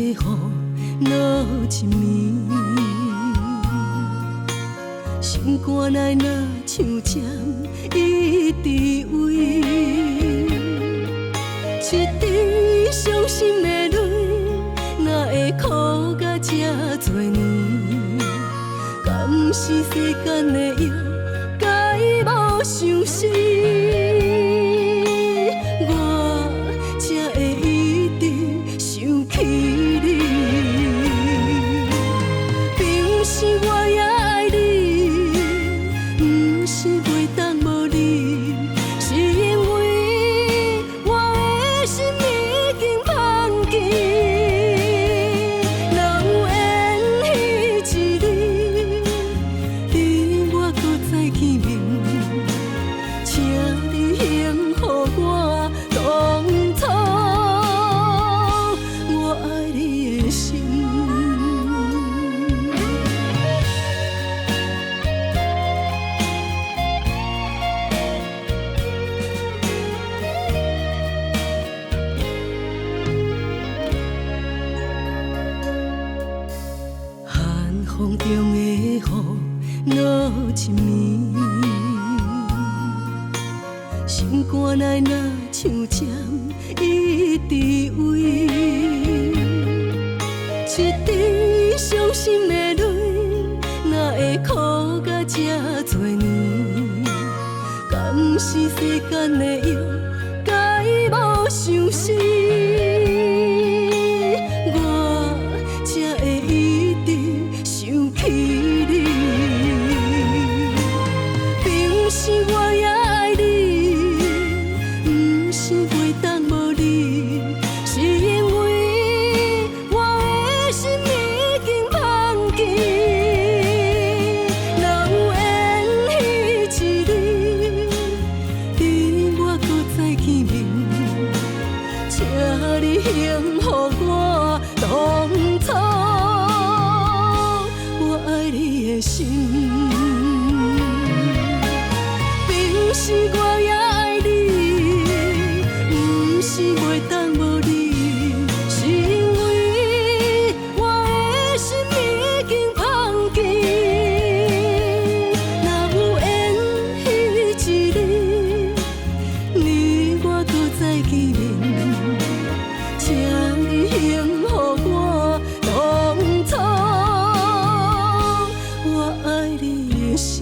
雨落一暝，心肝内若像针一直围，一滴伤心的泪，哪会哭甲这多年？敢是世间的药，该无相思？我才会一直想起你。平时我也爱你，不是袂当无你，是因为我的心已经放弃。若有缘彼一日，你我搁再见面，请你还予我当初我爱你的心。寒风中的雨落一暝，心肝内若像针一直围，一滴伤心的泪，哪会哭甲这多年？敢是世间的药，该无相思？我才会一直想起你。平时我也爱你，不是袂当无你，是因为我的心已经放弃。若有缘彼一日，你我搁再见面，请你还予我当初我爱你的心。平时我也爱你，不是袂当无你，是因为我的心已经放弃。若有缘彼一日，你我搁再见面，请你还予我当初我爱你的心。